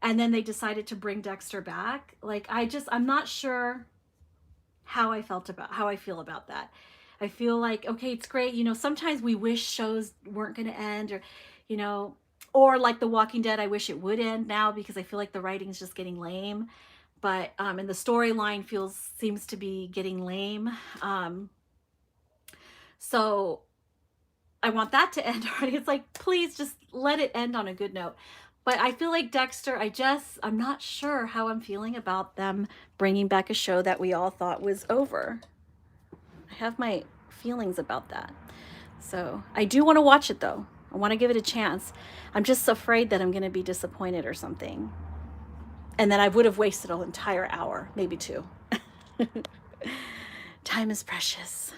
and then they decided to bring Dexter back. Like I'm not sure how I feel about that. I feel like, okay, it's great. You know, sometimes we wish shows weren't going to end, or, you know, or like The Walking Dead, I wish it would end now because I feel like the writing is just getting lame. But and the storyline seems to be getting lame. So I want that to end already. It's like, please just let it end on a good note. But I feel like Dexter, I'm not sure how I'm feeling about them bringing back a show that we all thought was over. I have my feelings about that. So I do want to watch it though. I want to give it a chance. I'm just afraid that I'm going to be disappointed or something. And then I would have wasted an entire hour, maybe 2. Time is precious.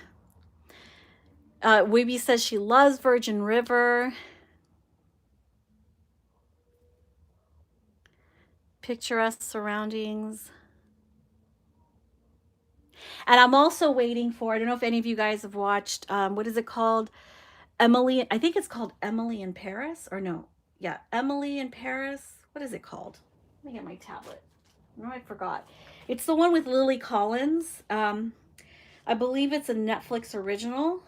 Weeby says she loves Virgin River. Picturesque surroundings. And I'm also waiting for, I don't know if any of you guys have watched, what is it called? Emily, I think it's called Emily in Paris, or no. Yeah, Emily in Paris. What is it called? Let me get my tablet. No, I forgot. It's the one with Lily Collins. I believe it's a Netflix original.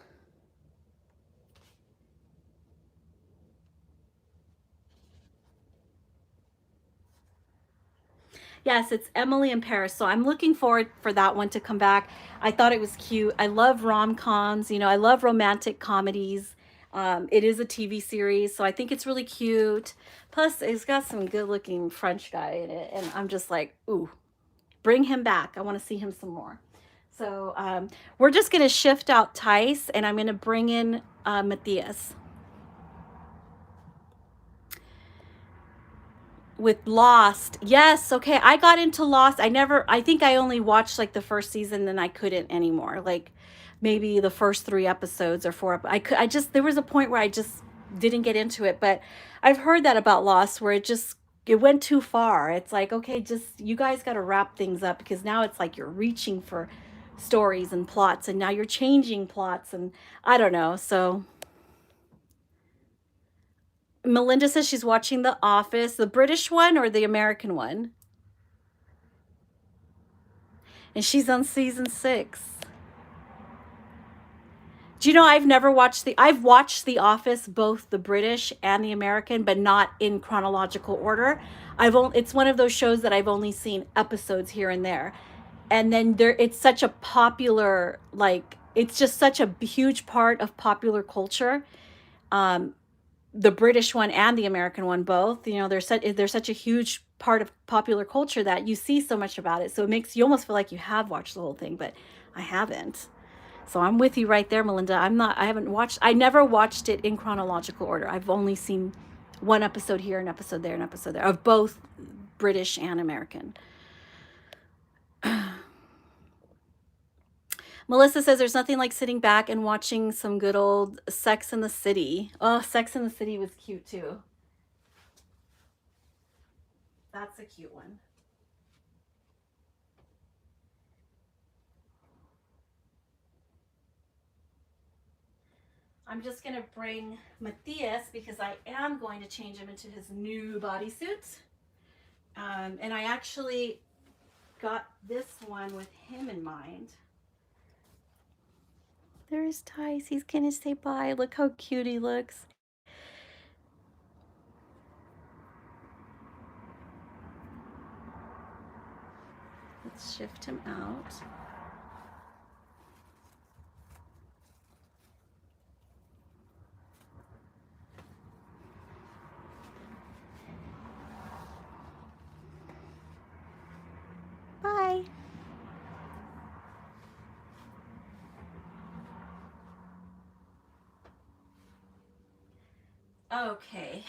Yes, it's Emily in Paris. So I'm looking forward for that one to come back. I thought it was cute. I love rom-coms. You know, I love romantic comedies. It is a TV series, so I think it's really cute. Plus, it's got some good-looking French guy in it, and I'm just like, ooh, bring him back. I want to see him some more. So we're just going to shift out Tice, and I'm going to bring in Matthias. with Lost. Yes, okay. I got into Lost. I think I only watched like the first season and I couldn't anymore. Like maybe the first 3 episodes or four. I just, there was a point where I just didn't get into it. But I've heard that about Lost where it went too far. It's like, okay, just, you guys got to wrap things up because now it's like you're reaching for stories and plots and now you're changing plots and I don't know. So Melinda says she's watching The Office, the British one or the American one? And she's on season 6. Do you know I've watched The Office, both the British and the American, but not in chronological order. It's one of those shows that I've only seen episodes here and there. And then it's such a popular, like, it's just such a huge part of popular culture. Um, the British one and the American one both, they're such a huge part of popular culture that you see so much about it. So it makes you almost feel like you have watched the whole thing, but I haven't. So I'm with you right there, Melinda. I never watched it in chronological order. I've only seen one episode here, an episode there, an episode there of both British and American. Melissa says there's nothing like sitting back and watching some good old Sex in the City. Oh, Sex in the City was cute too. That's a cute one. I'm just going to bring Matthias because I am going to change him into his new bodysuit. And I actually got this one with him in mind. There's Tice. He's going to say bye. Look how cute he looks. Let's shift him out. Bye. Okay.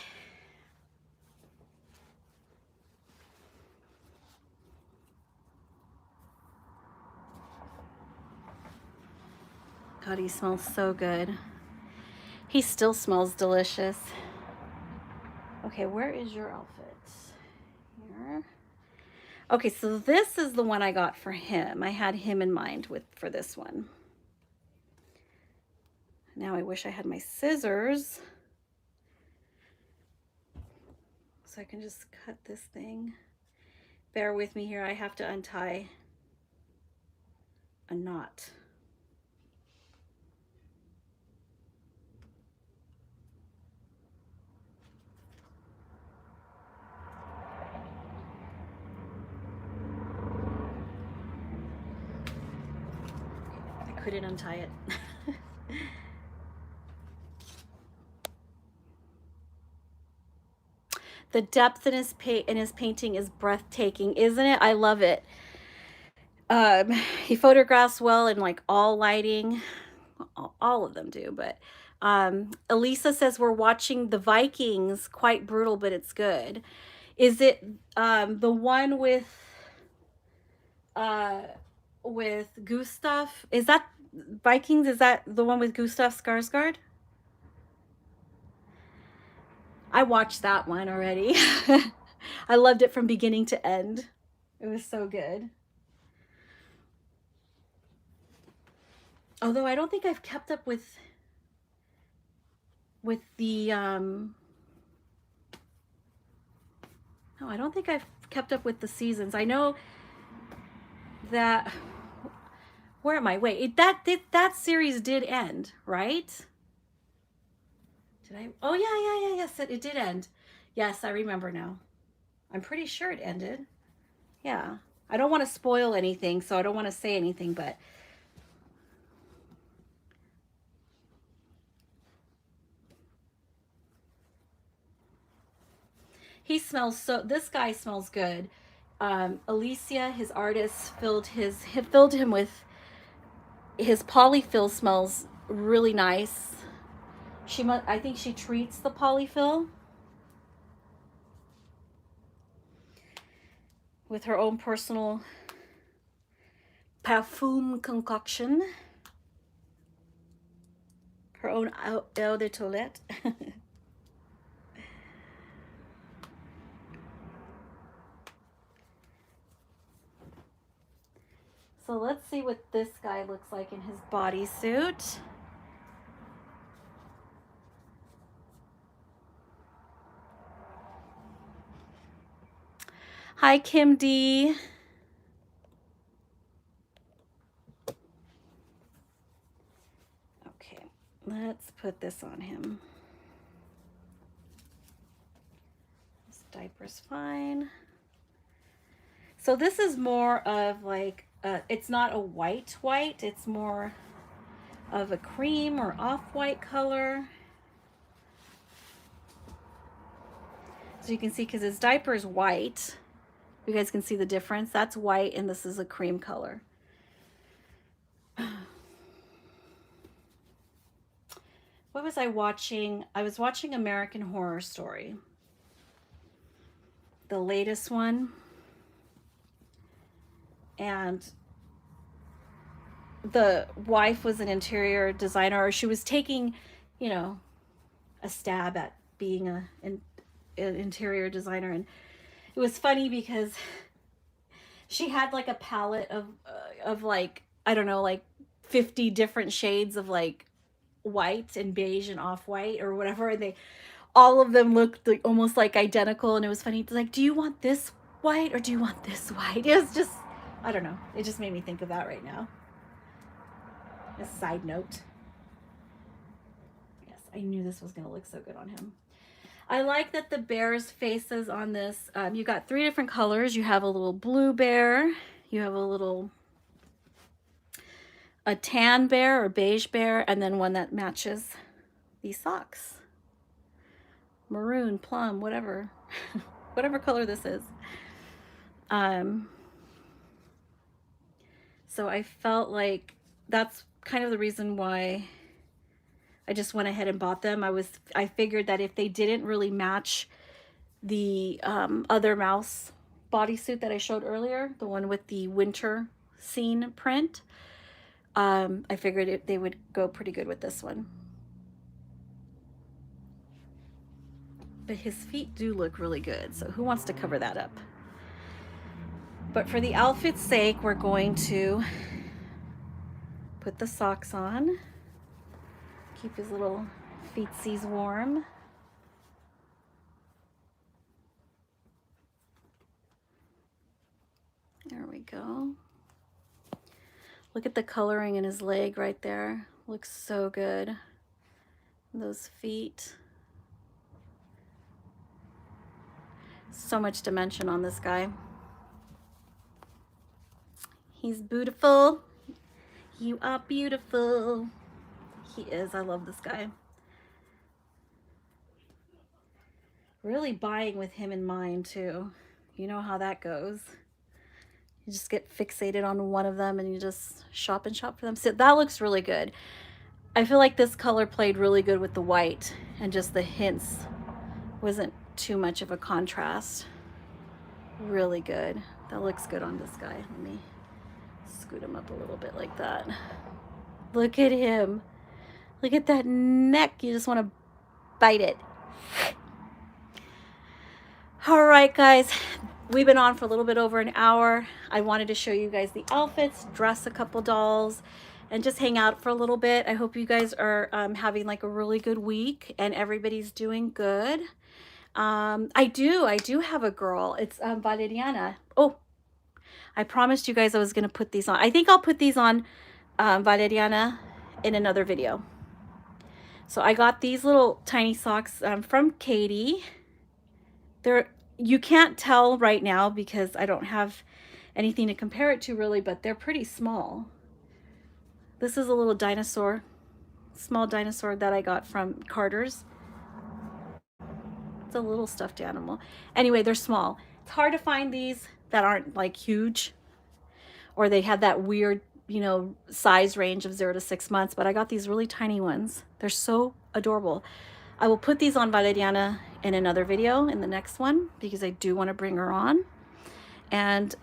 God, he smells so good. He still smells delicious. Okay, where is your outfit? Here. Okay, so this is the one I got for him. I had him in mind for this one. Now I wish I had my scissors so I can just cut this thing. Bear with me here. I have to untie a knot. I couldn't untie it. The depth in his painting is breathtaking, isn't it? I love it. He photographs well in like all lighting. All of them do, but Elisa says we're watching The Vikings. Quite brutal, but it's good. Is it the one with Gustav? Is that Vikings? Is that the one with Gustav Skarsgård? I watched that one already. I loved it from beginning to end. It was so good. Although I don't think I've kept up with the no, I don't think I've kept up with the seasons. I know that, where am I? Wait, that series did end, right? Did I? Oh yeah, yes, it did end. Yes, I remember now. I'm pretty sure it ended. Yeah. I don't want to spoil anything, so I don't want to say anything, but this guy smells good. Alicia, his artist, filled him with his polyfill. Smells really nice. I think she treats the polyfill. with her own personal parfum concoction. Her own eau de toilette. So let's see what this guy looks like in his bodysuit. Hi, Kim D. Okay, let's put this on him. This diaper's fine. So this is more of like, it's not a white, it's more of a cream or off-white color. So you can see, because his diaper is white, you guys can see the difference. That's white and this is a cream color. What was I watching? I was watching American Horror Story, the latest one. And the wife was an interior designer, or she was taking, you know, a stab at being an interior designer. And it was funny because she had like a palette of like, I don't know, like 50 different shades of like white and beige and off-white or whatever, and they all of them looked like, almost like identical. And it was funny, like, do you want this white or do you want this white? It was just, I don't know, it just made me think of that right now. A side note. Yes, I knew this was going to look so good on him. I like that the bear's faces on this, you got 3 different colors. You have a little blue bear, you have a tan bear or beige bear, and then one that matches these socks. Maroon, plum, whatever, whatever color this is. So I felt like that's kind of the reason why I just went ahead and bought them. I figured that if they didn't really match the other mouse bodysuit that I showed earlier, the one with the winter scene print, I figured they would go pretty good with this one. But his feet do look really good, so who wants to cover that up? But for the outfit's sake, we're going to put the socks on, keep his little feetsies warm. There we go. Look at the coloring in his leg right there. Looks so good. Those feet. So much dimension on this guy. He's beautiful. You are beautiful. He is. I love this guy. Really buying with him in mind too. You know how that goes. You just get fixated on one of them and you just shop and shop for them. So that looks really good. I feel like this color played really good with the white, and just the hints wasn't too much of a contrast. Really good. That looks good on this guy. Let me scoot him up a little bit like that. Look at him. Look at that neck. You just want to bite it. All right, guys. We've been on for a little bit over an hour. I wanted to show you guys the outfits, dress a couple dolls, and just hang out for a little bit. I hope you guys are having like a really good week and everybody's doing good. I do have a girl. It's Valeriana. Oh, I promised you guys I was going to put these on. I think I'll put these on Valeriana in another video. So I got these little tiny socks from Katie. You can't tell right now because I don't have anything to compare it to really, but they're pretty small. This is a little dinosaur, small dinosaur that I got from Carter's. It's a little stuffed animal. Anyway, they're small. It's hard to find these that aren't like huge, or they have that weird, you know, size range of 0 to 6 months, but I got these really tiny ones. They're so adorable. I will put these on Valeriana in another video, in the next one, because I do want to bring her on. And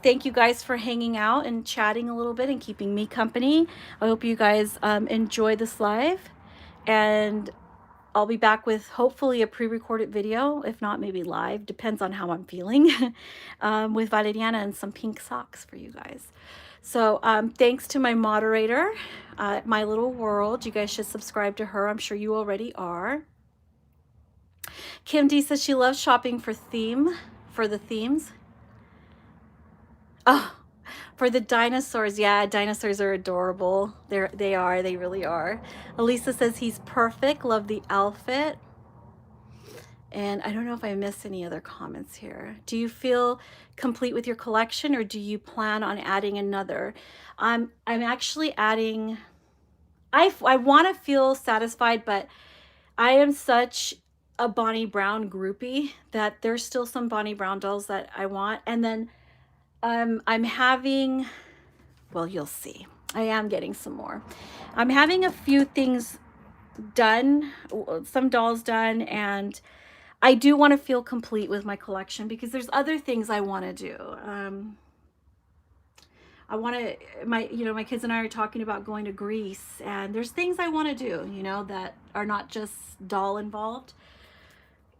thank you guys for hanging out and chatting a little bit and keeping me company. I hope you guys enjoy this live. And I'll be back with hopefully a pre-recorded video, if not maybe live, depends on how I'm feeling, with Valeriana and some pink socks for you guys. So thanks to my moderator, My Little World. You guys should subscribe to her. I'm sure you already are. Kim D says she loves shopping for the themes. Oh, for the dinosaurs. Yeah, dinosaurs are adorable. They really are. Elisa says he's perfect. Love the outfit. And I don't know if I missed any other comments here. Do you feel complete with your collection, or do you plan on adding another? I'm actually adding, I want to feel satisfied, but I am such a Bonnie Brown groupie that there's still some Bonnie Brown dolls that I want. And then I'm having, well, you'll see. I am getting some more. I'm having a few things done, some dolls done, and I do want to feel complete with my collection because there's other things I want to do. I want to, my kids and I are talking about going to Greece, and there's things I want to do, that are not just doll involved.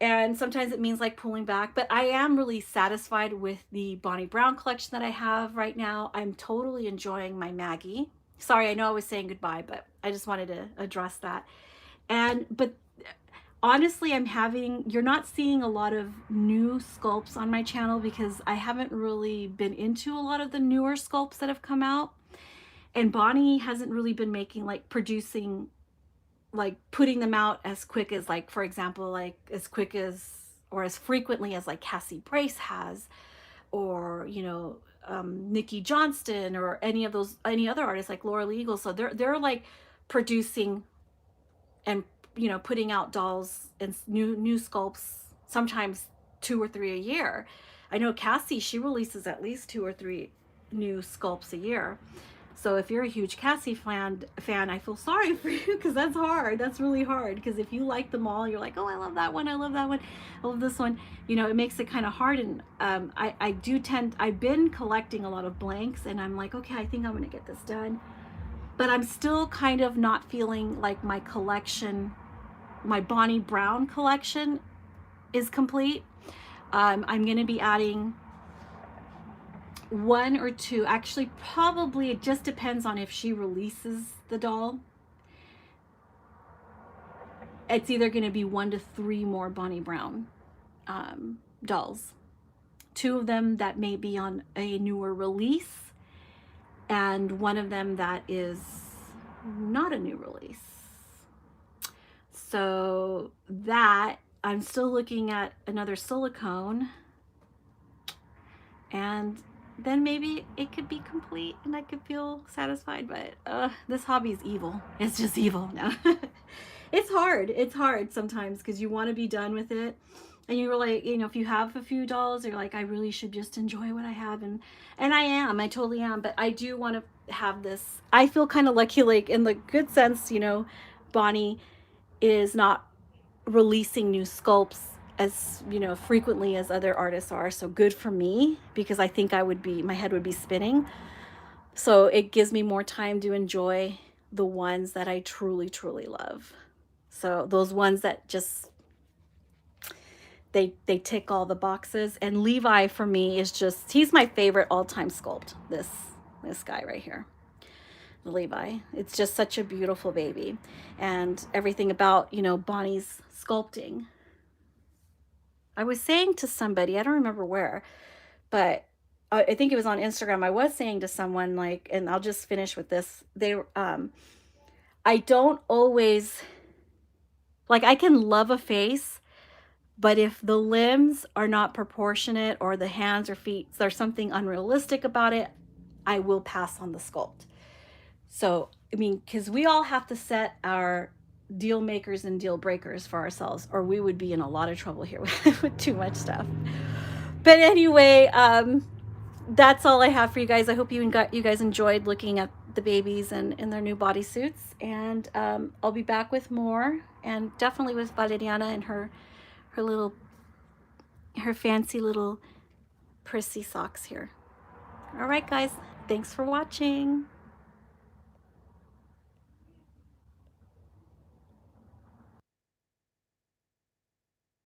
And sometimes it means like pulling back, but I am really satisfied with the Bonnie Brown collection that I have right now. I'm totally enjoying my Maggie. Sorry, I know I was saying goodbye, but I just wanted to address that. But honestly, you're not seeing a lot of new sculpts on my channel because I haven't really been into a lot of the newer sculpts that have come out. And Bonnie hasn't really been producing, putting them out as quick as, for example, as quick as, or as frequently as Cassie Brace has, or, Nikki Johnston, or any other artists like Laura Lee Eagle. So they're producing and putting out dolls and new sculpts, sometimes 2 or 3 a year. I know Cassie, she releases at least 2 or 3 new sculpts a year. So if you're a huge Cassie fan, I feel sorry for you, because that's hard. That's really hard, because if you like them all, you're like, oh, I love that one, I love that one, I love this one. It makes it kind of hard. And I've been collecting a lot of blanks, and I'm like, okay, I think I'm gonna get this done. But I'm still kind of not feeling like my collection, my Bonnie Brown collection, is complete. I'm going to be adding 1 or 2. Actually, probably it just depends on if she releases the doll. It's either going to be 1 to 3 more Bonnie Brown dolls. 2 of them that may be on a newer release, and 1 of them that is not a new release. So that, I'm still looking at another silicone, and then maybe it could be complete and I could feel satisfied. But this hobby is evil. It's just evil now. It's hard sometimes, because you want to be done with it, and you're like, if you have a few dolls, you're like, I really should just enjoy what I have. And I totally am, but I do want to have this. I feel kind of lucky, in the good sense, Bonnie is not releasing new sculpts as frequently as other artists are. So good for me, because I think my head would be spinning. So it gives me more time to enjoy the ones that I truly love. So those ones that just, they tick all the boxes. And Levi, for me, is just, he's my favorite all-time sculpt. This guy right here, Levi. It's just such a beautiful baby, and everything about Bonnie's sculpting. I was saying to somebody, I don't remember where, but I think it was on Instagram. I was saying to someone, and I'll just finish with this. I don't always, I can love a face, but if the limbs are not proportionate, or the hands or feet, there's something unrealistic about it, I will pass on the sculpt. So, because we all have to set our deal makers and deal breakers for ourselves, or we would be in a lot of trouble here with too much stuff. But anyway, that's all I have for you guys. I hope you guys enjoyed looking at the babies and in their new bodysuits, and I'll be back with more, and definitely with Valeriana and her fancy little prissy socks here. All right, guys, thanks for watching.